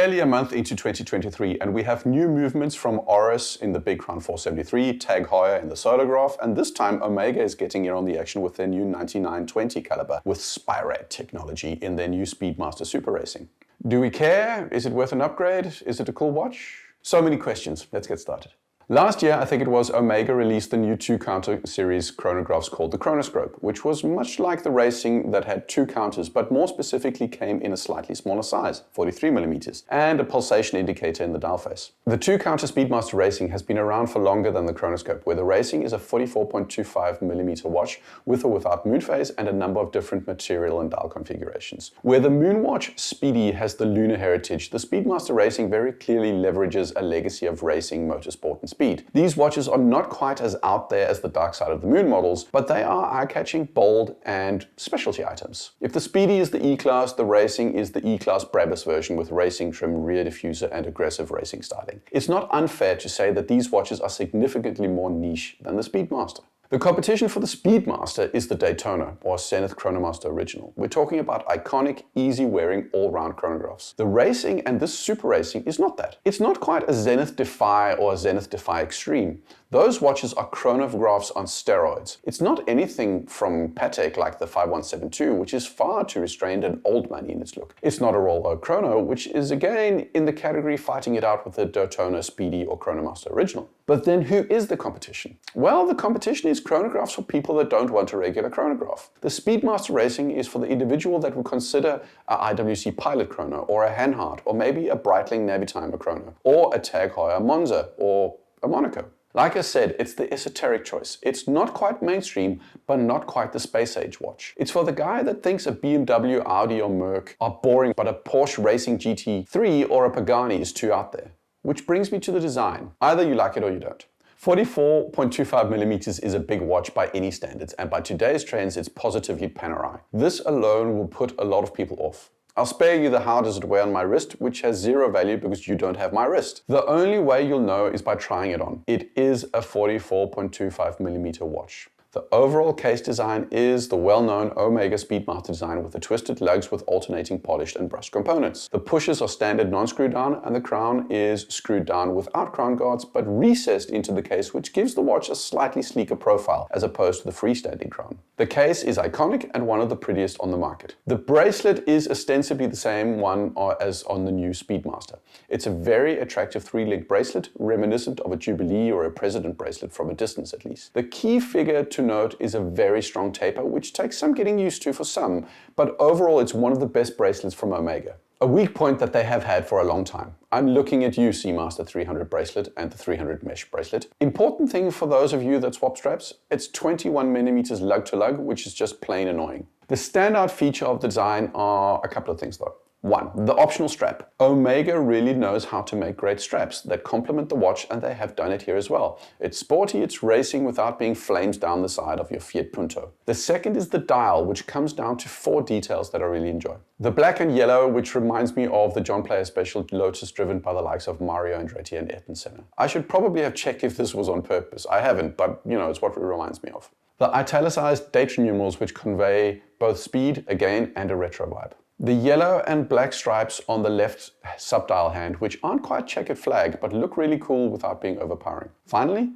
barely a month into 2023 and we have new movements from Oris in the Big Crown 473, Tag Heuer in the Solargraph, and this time Omega is getting in on the action with their new 9920 caliber with spirate technology in their new Speedmaster Super Racing. Do we care? Is it worth an upgrade? Is it a cool watch? So many questions. Let's get started. Last year, I think it was, Omega released the new 2-counter series chronographs called the Chronoscope, which was much like the Racing that had 2 counters, but more specifically came in a slightly smaller size, 43mm, and a pulsation indicator in the dial face. The 2-counter Speedmaster Racing has been around for longer than the Chronoscope, where the Racing is a 44.25mm watch with or without moon phase and a number of different material and dial configurations. Where the moon watch Speedy has the lunar heritage, the Speedmaster Racing very clearly leverages a legacy of racing, motorsport and speed. These watches are not quite as out there as the Dark Side of the Moon models, but they are eye-catching, bold, and specialty items. If the Speedy is the E-Class, the Racing is the E-Class Brabus version with racing trim, rear diffuser, and aggressive racing styling. It's not unfair to say that these watches are significantly more niche than the Speedmaster. The competition for the Speedmaster is the Daytona, or Zenith Chronomaster Original. We're talking about iconic, easy-wearing, all-round chronographs. The Racing and this Super Racing is not that. It's not quite a Zenith Defy or a Zenith Defy Extreme. Those watches are chronographs on steroids. It's not anything from Patek like the 5172, which is far too restrained and old money in its look. It's not a Rollo Chrono, which is again in the category fighting it out with the Daytona, Speedy, or Chronomaster Original. But then who is the competition? Well, the competition is chronographs for people that don't want a regular chronograph. The Speedmaster Racing is for the individual that would consider a IWC Pilot Chrono, or a Hanhart, or maybe a Breitling Navitimer Chrono, or a Tag Heuer Monza, or a Monaco. Like I said, it's the esoteric choice. It's not quite mainstream, but not quite the space age watch. It's for the guy that thinks a BMW, Audi, or Merc are boring, but a Porsche Racing GT3 or a Pagani is too out there. Which brings me to the design. Either you like it or you don't. 44.25mm is a big watch by any standards, and by today's trends, it's positively Panerai. This alone will put a lot of people off. I'll spare you the how does it wear on my wrist, which has zero value because you don't have my wrist. The only way you'll know is by trying it on. It is a 44.25mm watch. The overall case design is the well-known Omega Speedmaster design with the twisted lugs with alternating polished and brushed components. The pushes are standard non-screw down and the crown is screwed down without crown guards but recessed into the case, which gives the watch a slightly sleeker profile as opposed to the freestanding crown. The case is iconic and one of the prettiest on the market. The bracelet is ostensibly the same one as on the new Speedmaster. It's a very attractive 3-link bracelet reminiscent of a Jubilee or a President bracelet from a distance at least. The key figure to note is a very strong taper, which takes some getting used to for some, but overall it's one of the best bracelets from Omega. A weak point that they have had for a long time. I'm looking at you, Seamaster 300 bracelet and the 300 mesh bracelet. Important thing for those of you that swap straps, it's 21mm lug to lug, which is just plain annoying. The standout feature of the design are a couple of things though. 1. The optional strap. Omega really knows how to make great straps that complement the watch, and they have done it here as well. It's sporty, it's racing without being flames down the side of your Fiat Punto. The second is the dial, which comes down to 4 details that I really enjoy. The black and yellow, which reminds me of the John Player Special Lotus driven by the likes of Mario Andretti and Ayrton Senna. I should probably have checked if this was on purpose. I haven't, but you know, it's what it reminds me of. The italicized date numerals, which convey both speed, again, and a retro vibe. The yellow and black stripes on the left subdial hand, which aren't quite checkered flag, but look really cool without being overpowering. Finally,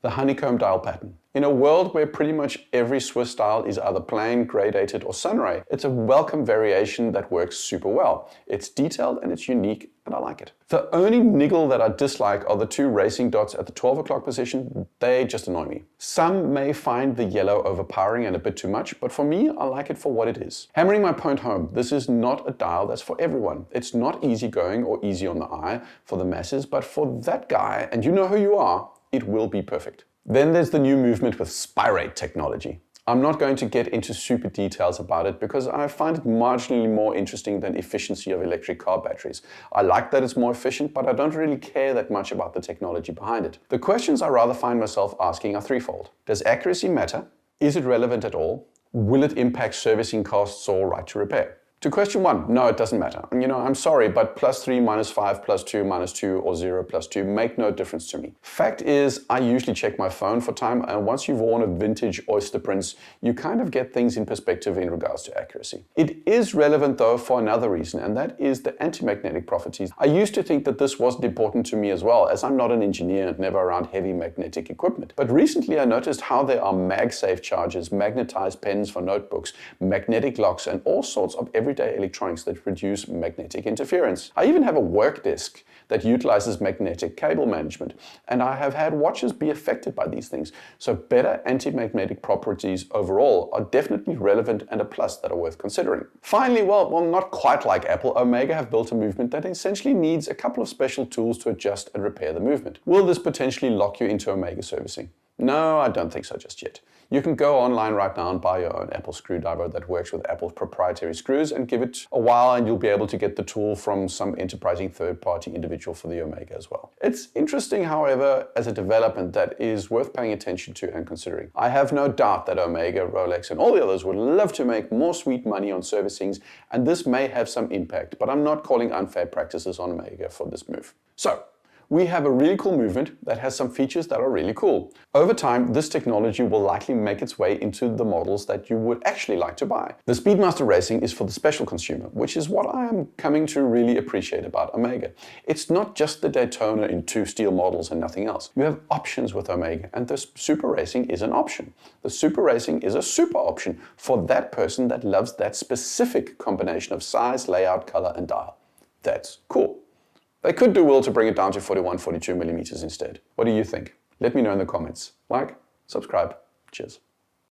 the honeycomb dial pattern. In a world where pretty much every Swiss dial is either plain, gradated, or sunray, it's a welcome variation that works super well. It's detailed and it's unique, and I like it. The only niggle that I dislike are the 2 racing dots at the 12 o'clock position. They just annoy me. Some may find the yellow overpowering and a bit too much, but for me, I like it for what it is. Hammering my point home, this is not a dial that's for everyone. It's not easygoing or easy on the eye for the masses, but for that guy, and you know who you are, it will be perfect. Then there's the new movement with spirate technology. I'm not going to get into super details about it because I find it marginally more interesting than efficiency of electric car batteries. I like that it's more efficient, but I don't really care that much about the technology behind it. The questions I rather find myself asking are threefold. Does accuracy matter? Is it relevant at all? Will it impact servicing costs or right to repair? To question 1, no, it doesn't matter. You know, I'm sorry, but +3, -5, +2, -2, or 0, +2 make no difference to me. Fact is, I usually check my phone for time, and once you've worn a vintage Oyster prints, you kind of get things in perspective in regards to accuracy. It is relevant though for another reason, and that is the anti-magnetic properties. I used to think that this wasn't important to me as well, as I'm not an engineer and never around heavy magnetic equipment. But recently I noticed how there are MagSafe chargers, magnetized pens for notebooks, magnetic locks, and all sorts of everyday electronics that reduce magnetic interference. I even have a work desk that utilizes magnetic cable management, and I have had watches be affected by these things. So better anti-magnetic properties overall are definitely relevant and a plus that are worth considering. Finally, well, not quite like Apple, Omega have built a movement that essentially needs a couple of special tools to adjust and repair the movement. Will this potentially lock you into Omega servicing? No, I don't think so just yet. You can go online right now and buy your own Apple screwdriver that works with Apple's proprietary screws and give it a while, and you'll be able to get the tool from some enterprising third-party individual for the Omega as well. It's interesting, however, as a development that is worth paying attention to and considering. I have no doubt that Omega, Rolex, and all the others would love to make more sweet money on servicings, and this may have some impact, but I'm not calling unfair practices on Omega for this move. So, we have a really cool movement that has some features that are really cool. Over time, this technology will likely make its way into the models that you would actually like to buy. The Speedmaster Racing is for the special consumer, which is what I am coming to really appreciate about Omega. It's not just the Daytona in 2 steel models and nothing else. You have options with Omega, and the Super Racing is an option. The Super Racing is a super option for that person that loves that specific combination of size, layout, color, and dial. That's cool. They could do well to bring it down to 41, 42 millimeters instead. What do you think? Let me know in the comments. Like, subscribe. Cheers.